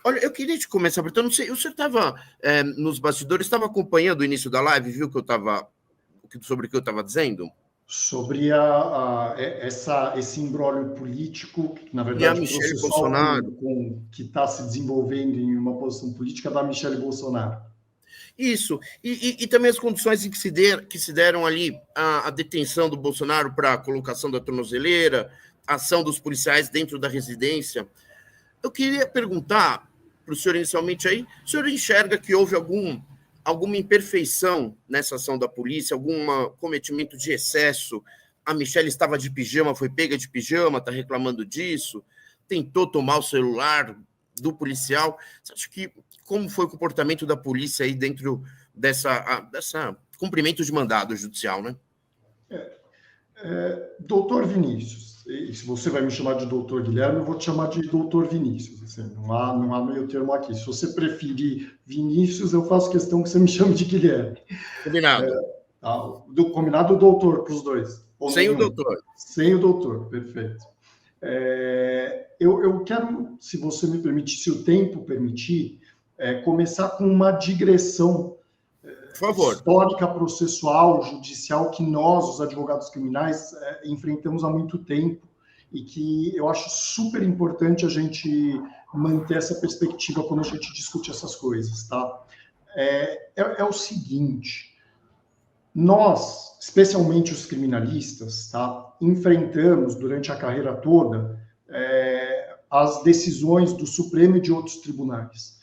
Olha, eu queria te começar, porque eu não sei, o senhor estava nos bastidores, estava acompanhando o início da live, viu que eu estava sobre o que eu estava dizendo? Sobre esse imbróglio político, na E a verdade, Michele processual, Bolsonaro. que está se desenvolvendo em uma posição política da Michele Bolsonaro. Isso, e também as condições em que se deram ali a detenção do Bolsonaro para a colocação da tornozeleira, a ação dos policiais dentro da residência. Eu queria perguntar para o senhor inicialmente aí, o senhor enxerga que houve alguma imperfeição nessa ação da polícia, algum cometimento de excesso? A Michelle estava de pijama, foi pega de pijama, está reclamando disso, tentou tomar o celular do policial. Você acha que como foi o comportamento da polícia aí dentro dessa cumprimento de mandado judicial, né? Doutor Vinícius, e se você vai me chamar de doutor Guilherme, eu vou te chamar de doutor Vinícius. Assim, não há meio termo aqui. Se você preferir Vinícius, eu faço questão que você me chame de Guilherme. Combinado. Combinado o doutor para os dois? Ou Sem nenhum? o doutor. Sem o doutor, perfeito. Eu quero, se você me permitir, se o tempo permitir, começar com uma digressão histórica, processual, judicial, que nós, os advogados criminais, enfrentamos há muito tempo e que eu acho super importante a gente manter essa perspectiva quando a gente discute essas coisas, tá? É o seguinte, nós, especialmente os criminalistas, tá, enfrentamos durante a carreira toda as decisões do Supremo e de outros tribunais.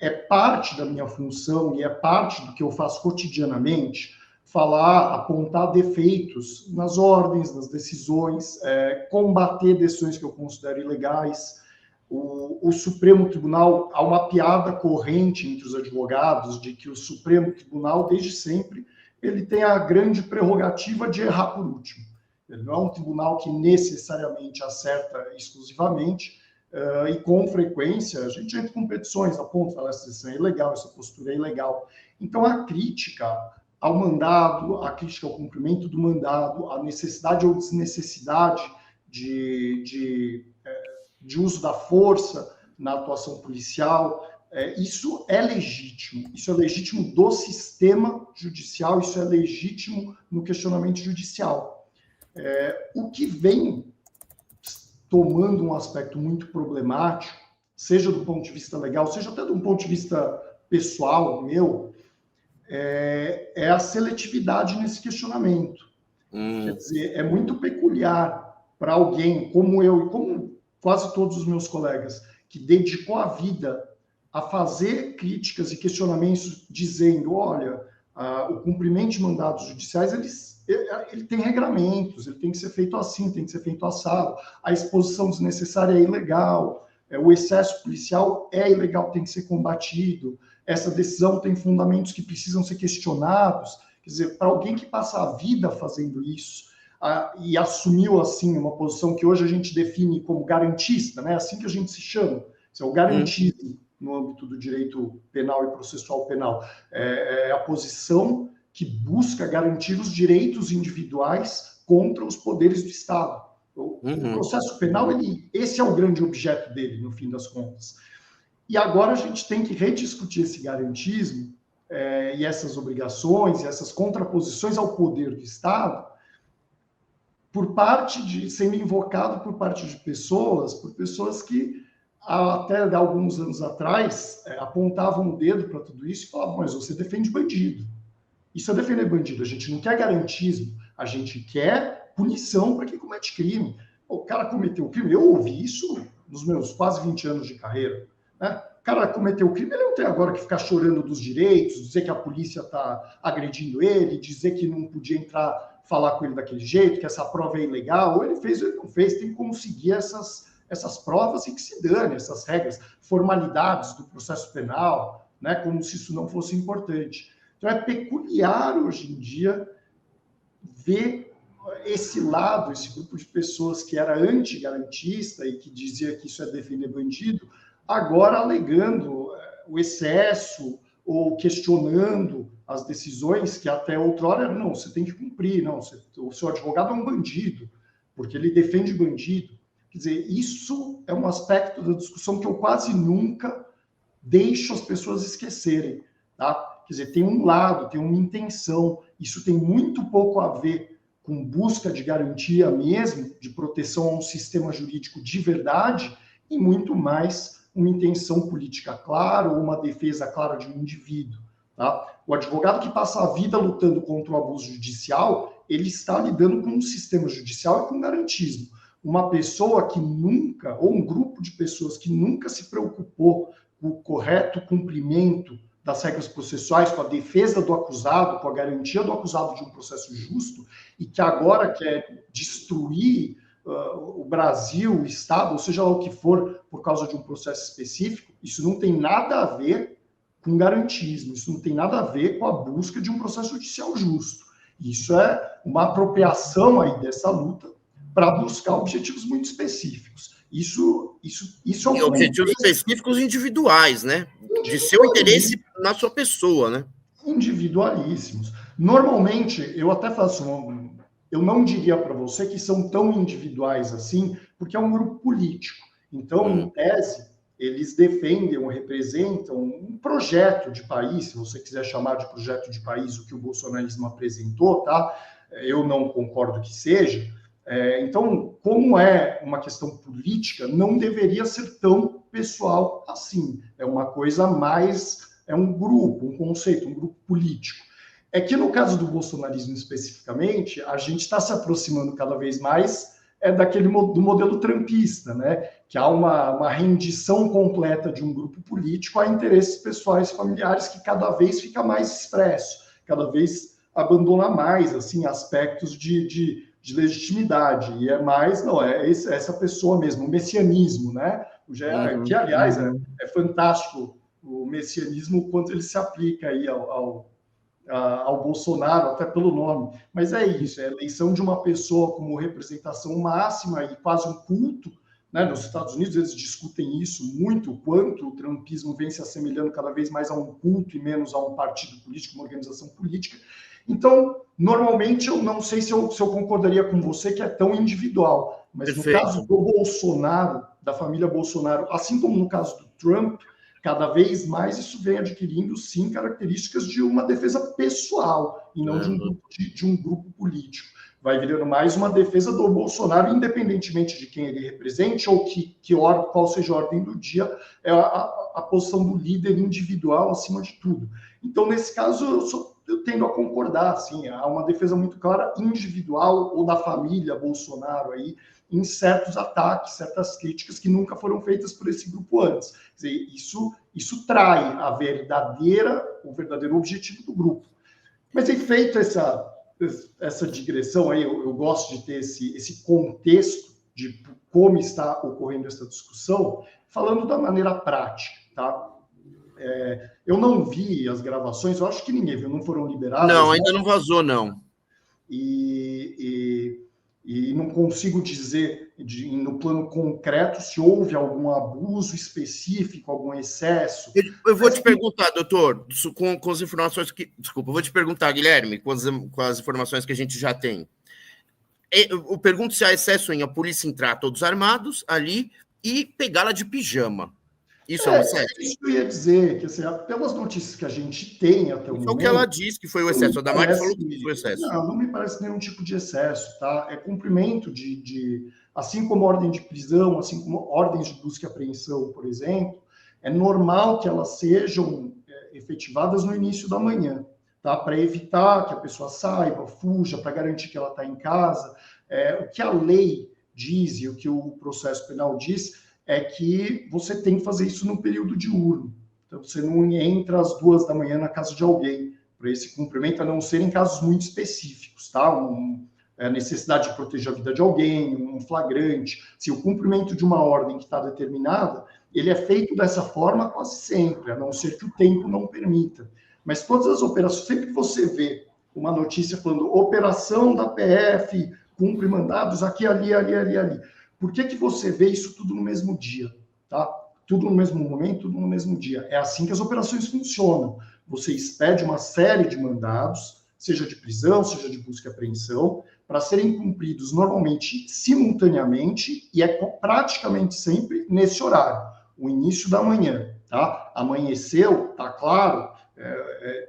É parte da minha função e é parte do que eu faço cotidianamente falar, apontar defeitos nas ordens, nas decisões, combater decisões que eu considero ilegais. O Supremo Tribunal, há uma piada corrente entre os advogados de que o Supremo Tribunal, desde sempre, ele tem a grande prerrogativa de errar por último. Ele não é um tribunal que necessariamente acerta exclusivamente, e com frequência a gente entra com petições, aponta, fala, essa decisão é ilegal, essa postura é ilegal. Então a crítica ao mandado, a crítica ao cumprimento do mandado, a necessidade ou desnecessidade de uso da força na atuação policial, isso é legítimo do sistema judicial, isso é legítimo no questionamento judicial. O que vem tomando um aspecto muito problemático, seja do ponto de vista legal, seja até do ponto de vista pessoal, meu, é a seletividade nesse questionamento. Quer dizer, é muito peculiar para alguém como eu e como quase todos os meus colegas, que dedicou a vida a fazer críticas e questionamentos dizendo, olha, o cumprimento de mandados judiciais, ele tem regramentos, ele tem que ser feito assim, tem que ser feito assado, a exposição desnecessária é ilegal, o excesso policial é ilegal, tem que ser combatido, essa decisão tem fundamentos que precisam ser questionados. Quer dizer, para alguém que passa a vida fazendo isso e assumiu, assim, uma posição que hoje a gente define como garantista, né? Assim que a gente se chama, é o garantismo no âmbito do direito penal e processual penal. É a posição que busca garantir os direitos individuais contra os poderes do Estado. O processo penal, esse é o grande objeto dele, no fim das contas. E agora a gente tem que rediscutir esse garantismo e essas obrigações, e essas contraposições ao poder do Estado, sendo invocado por parte de pessoas que até alguns anos atrás apontavam o dedo para tudo isso e falavam, mas você defende bandido. Isso é defender bandido. A gente não quer garantismo, a gente quer punição para quem comete crime. O cara cometeu crime, eu ouvi isso nos meus quase 20 anos de carreira. Né? O cara cometeu crime, ele não tem agora que ficar chorando dos direitos, dizer que a polícia está agredindo ele, dizer que não podia entrar, falar com ele daquele jeito, que essa prova é ilegal, ou ele fez ou ele não fez, tem que conseguir essas provas e que se dane, essas regras, formalidades do processo penal, né? Como se isso não fosse importante. Então é peculiar hoje em dia ver esse lado, esse grupo de pessoas que era antigarantista e que dizia que isso é defender bandido, agora alegando o excesso ou questionando as decisões que até outrora eram, não, você tem que cumprir, não, o seu advogado é um bandido, porque ele defende bandido. Quer dizer, isso é um aspecto da discussão que eu quase nunca deixa as pessoas esquecerem, tá? Quer dizer, tem um lado, tem uma intenção, isso tem muito pouco a ver com busca de garantia mesmo, de proteção a um sistema jurídico de verdade, e muito mais uma intenção política clara ou uma defesa clara de um indivíduo. Tá? O advogado que passa a vida lutando contra o abuso judicial, ele está lidando com um sistema judicial e com garantismo. Uma pessoa que nunca, ou um grupo de pessoas que nunca se preocupou com o correto cumprimento das regras processuais, com a defesa do acusado, com a garantia do acusado de um processo justo, e que agora quer destruir o Brasil, o Estado, ou seja lá o que for, por causa de um processo específico, isso não tem nada a ver com garantismo, isso não tem nada a ver com a busca de um processo judicial justo. Isso é uma apropriação aí dessa luta para buscar objetivos muito específicos. Isso é um objetivos específicos individuais, né? De seu interesse na sua pessoa, né? Individualíssimos. Normalmente, eu até faço eu não diria para você que são tão individuais assim, porque é um grupo político. Então, em tese, eles defendem ou representam um projeto de país, se você quiser chamar de projeto de país o que o bolsonarismo apresentou, tá? Eu não concordo que seja. Então, como é uma questão política, não deveria ser tão pessoal assim. É uma coisa mais... É um grupo, um conceito, um grupo político. É que no caso do bolsonarismo especificamente, a gente está se aproximando cada vez mais do modelo trumpista, né? Que há uma rendição completa de um grupo político a interesses pessoais e familiares que cada vez fica mais expresso, cada vez abandona mais assim, aspectos de legitimidade. E é mais, não, é essa pessoa mesmo, o messianismo, né? Que, aliás, é fantástico o messianismo, o quanto ele se aplica aí ao Bolsonaro, até pelo nome. Mas é isso, é a eleição de uma pessoa como representação máxima e quase um culto, né? Nos Estados Unidos eles discutem isso muito, o quanto o trumpismo vem se assemelhando cada vez mais a um culto e menos a um partido político, uma organização política. Então, normalmente, eu não sei se eu concordaria com você que é tão individual, mas Perfeito. No caso do Bolsonaro, da família Bolsonaro, assim como no caso do Trump, cada vez mais isso vem adquirindo, sim, características de uma defesa pessoal e não de um grupo político. Vai virando mais uma defesa do Bolsonaro, independentemente de quem ele represente ou qual seja a ordem do dia, é a posição do líder individual acima de tudo. Então, nesse caso, eu tendo a concordar, assim, há uma defesa muito clara individual ou da família Bolsonaro aí, em certos ataques, certas críticas que nunca foram feitas por esse grupo antes. Quer dizer, isso trai o verdadeiro objetivo do grupo. Mas, feito essa digressão aí, eu gosto de ter esse contexto de como está ocorrendo essa discussão, falando da maneira prática, tá? Eu não vi as gravações, eu acho que ninguém viu, não foram liberadas. Não, ainda não vazou, não. E não consigo dizer, no plano concreto, se houve algum abuso específico, algum excesso. Eu vou te perguntar, doutor, com as informações que... Desculpa, eu vou te perguntar, Guilherme, com as informações que a gente já tem. Eu pergunto se há excesso em a polícia entrar todos armados ali e pegá-la de pijama. Isso é um excesso? Isso eu ia dizer, que assim, pelas notícias que a gente tem até o momento... Foi o que ela disse que foi o excesso. A Damares falou que foi o excesso. Não me parece nenhum tipo de excesso, tá? É cumprimento assim como ordem de prisão, assim como ordens de busca e apreensão, por exemplo, é normal que elas sejam efetivadas no início da manhã, tá? Para evitar que a pessoa saiba, fuja, para garantir que ela está em casa. O que a lei diz e o que o processo penal diz é que você tem que fazer isso no período diurno. Então, você não entra às 2 da manhã na casa de alguém para esse cumprimento, a não ser em casos muito específicos, tá? A necessidade de proteger a vida de alguém, um flagrante. Se o cumprimento de uma ordem que está determinada, ele é feito dessa forma quase sempre, a não ser que o tempo não permita. Mas todas as operações, sempre que você vê uma notícia falando operação da PF, cumpre mandados aqui, ali, por que você vê isso tudo no mesmo dia, tá? Tudo no mesmo momento, tudo no mesmo dia. É assim que as operações funcionam. Você expede uma série de mandados, seja de prisão, seja de busca e apreensão, para serem cumpridos normalmente simultaneamente e praticamente sempre nesse horário, o início da manhã, tá? Amanheceu, tá claro.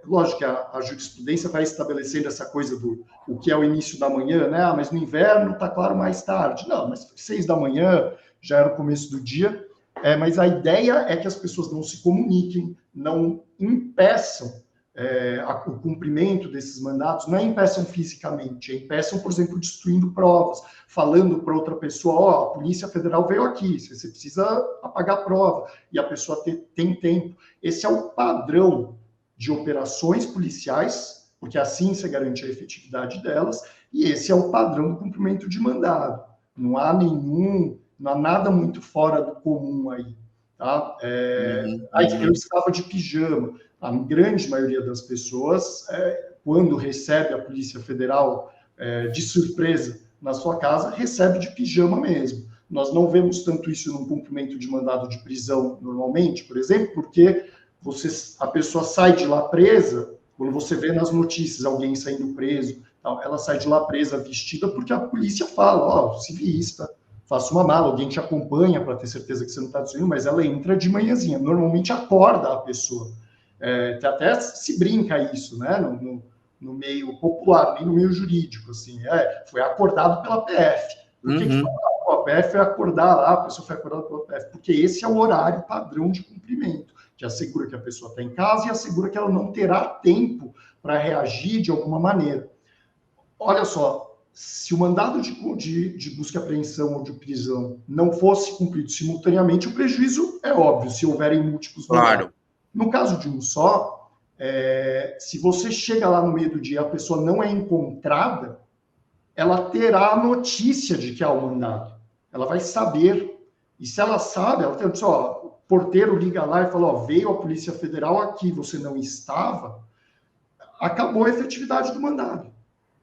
Lógico que a jurisprudência vai estabelecendo essa coisa do o que é o início da manhã, né? Mas no inverno tá claro mais tarde. Não, mas 6 da manhã já era o começo do dia. Mas a ideia é que as pessoas não se comuniquem, não impeçam o cumprimento desses mandatos, não é impeçam fisicamente, é impeçam, por exemplo, destruindo provas, falando para outra pessoa, a Polícia Federal veio aqui, você precisa apagar a prova, e a pessoa tem tempo. Esse é o padrão de operações policiais, porque assim você garante a efetividade delas, e esse é o padrão do cumprimento de mandado. Não há nada muito fora do comum aí. Tá? Eu estava de pijama. A grande maioria das pessoas, quando recebe a Polícia Federal de surpresa na sua casa, recebe de pijama mesmo. Nós não vemos tanto isso no cumprimento de mandado de prisão normalmente, por exemplo, porque a pessoa sai de lá presa, quando você vê nas notícias alguém saindo preso, ela sai de lá presa vestida porque a polícia fala, se vista, faça uma mala, alguém te acompanha para ter certeza que você não está destruindo, mas ela entra de manhãzinha, normalmente acorda a pessoa. Até se brinca isso, né? No meio popular, nem no meio jurídico, assim, foi acordado pela PF. Por que a PF foi acordar lá, a pessoa foi acordada pela PF? Porque esse é o horário padrão de cumprimento, que assegura que a pessoa está em casa e assegura que ela não terá tempo para reagir de alguma maneira. Olha só, se o mandado de busca e apreensão ou de prisão não fosse cumprido simultaneamente, o prejuízo é óbvio, se houverem múltiplos mandados. Claro. No caso de um só, se você chega lá no meio do dia e a pessoa não é encontrada, ela terá a notícia de que há o mandado. Ela vai saber. E se ela sabe, ela tem o porteiro liga lá e fala, veio a Polícia Federal aqui, você não estava, acabou a efetividade do mandado.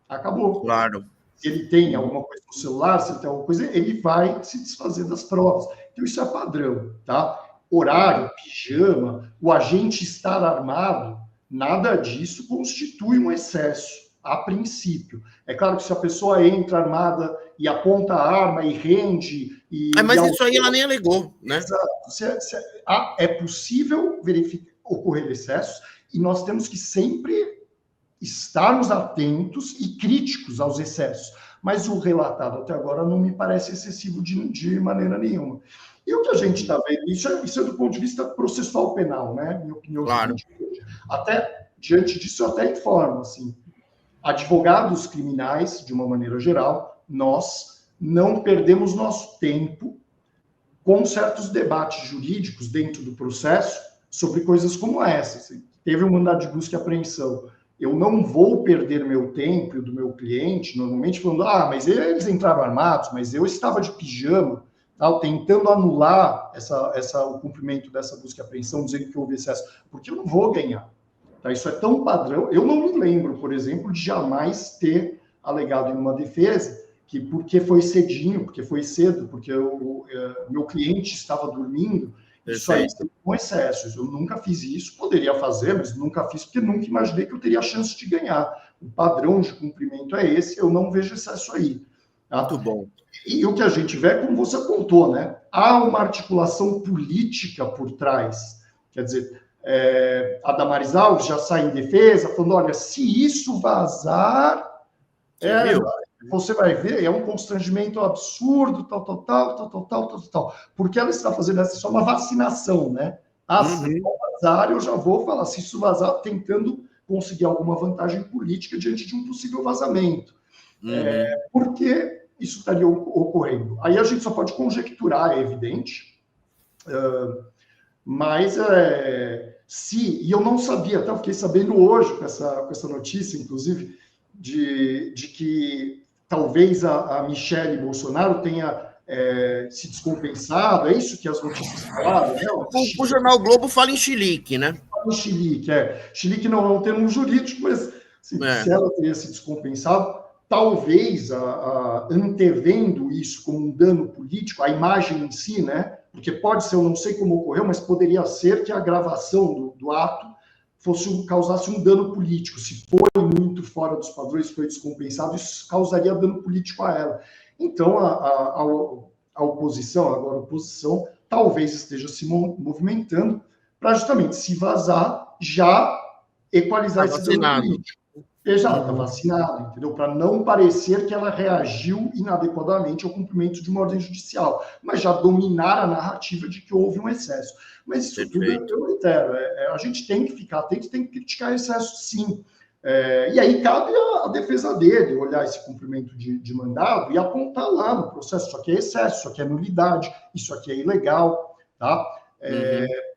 Acabou. Claro. Se ele tem alguma coisa no celular, se ele tem alguma coisa, ele vai se desfazer das provas. Então, isso é padrão, tá? Horário, pijama, o agente estar armado, nada disso constitui um excesso, a princípio. É claro que se a pessoa entra armada e aponta a arma e rende... mas isso aí ela nem alegou, né? Exato. É possível ocorrer excessos e nós temos que sempre estarmos atentos e críticos aos excessos. Mas o relatado até agora não me parece excessivo de maneira nenhuma. E o que a gente está vendo, isso é do ponto de vista processual penal, né? Minha opinião. Claro. Até diante disso, eu até informo, assim, advogados criminais, de uma maneira geral, nós não perdemos nosso tempo com certos debates jurídicos dentro do processo sobre coisas como essa. Assim. Teve um mandado de busca e apreensão. Eu não vou perder meu tempo e o do meu cliente, normalmente falando, mas eles entraram armados, mas eu estava de pijama, tentando anular o cumprimento dessa busca e apreensão, dizendo que houve excesso, porque eu não vou ganhar. Tá? Isso é tão padrão. Eu não me lembro, por exemplo, de jamais ter alegado em uma defesa que porque foi cedinho, porque foi cedo, porque meu cliente estava dormindo, isso aí é um excesso. Eu nunca fiz isso, poderia fazer, mas nunca fiz, porque nunca imaginei que eu teria a chance de ganhar. O padrão de cumprimento é esse, eu não vejo excesso aí. Tá? Muito bom. E o que a gente vê, como você apontou, né? Há uma articulação política por trás. Quer dizer, a Damares Alves já sai em defesa, falando, olha, se isso vazar, você vai ver, é um constrangimento absurdo, tal. Porque ela está fazendo essa só uma vacinação, né? Se vazar, eu já vou falar, se isso vazar, tentando conseguir alguma vantagem política diante de um possível vazamento. Porque isso estaria ocorrendo. Aí a gente só pode conjecturar, é evidente, mas e eu não sabia, até eu fiquei sabendo hoje com essa notícia, inclusive, de que talvez a Michele Bolsonaro tenha se descompensado, é isso que as notícias falaram, né? O jornal Globo fala em chilique, né? Fala em chilique, Chilique não é um termo jurídico, mas assim, se ela teria se descompensado, talvez antevendo isso como um dano político, a imagem em si, né? Porque pode ser, eu não sei como ocorreu, mas poderia ser que a gravação do ato causasse um dano político. Se foi muito fora dos padrões, foi descompensado, isso causaria dano político a ela. Então, a oposição, talvez esteja se movimentando para justamente, se vazar, já equalizar esse dano político. Exato, vacinado, entendeu? Para não parecer que ela reagiu inadequadamente ao cumprimento de uma ordem judicial, mas já dominar a narrativa de que houve um excesso. Mas isso tudo, eu reitero, a gente tem que ficar atento, tem que criticar excesso, sim. E aí cabe a defesa dele olhar esse cumprimento de mandado e apontar lá no processo, isso aqui é excesso, isso aqui é nulidade, isso aqui é ilegal, tá?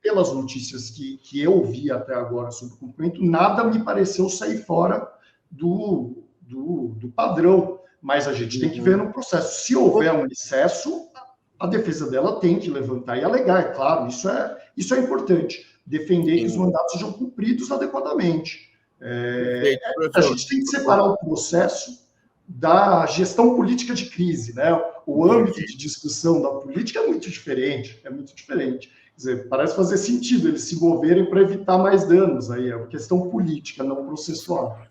Pelas notícias que eu vi até agora sobre o cumprimento, nada me pareceu sair fora do padrão, mas a gente tem que ver no processo. Se houver um excesso, a defesa dela tem que levantar e alegar, é claro, isso é importante, defender que os mandatos sejam cumpridos adequadamente. A gente tem que separar o processo da gestão política de crise, né? O âmbito de discussão da política é muito diferente, Quer dizer, parece fazer sentido eles se moverem para evitar mais danos aí, é uma questão política, não processual.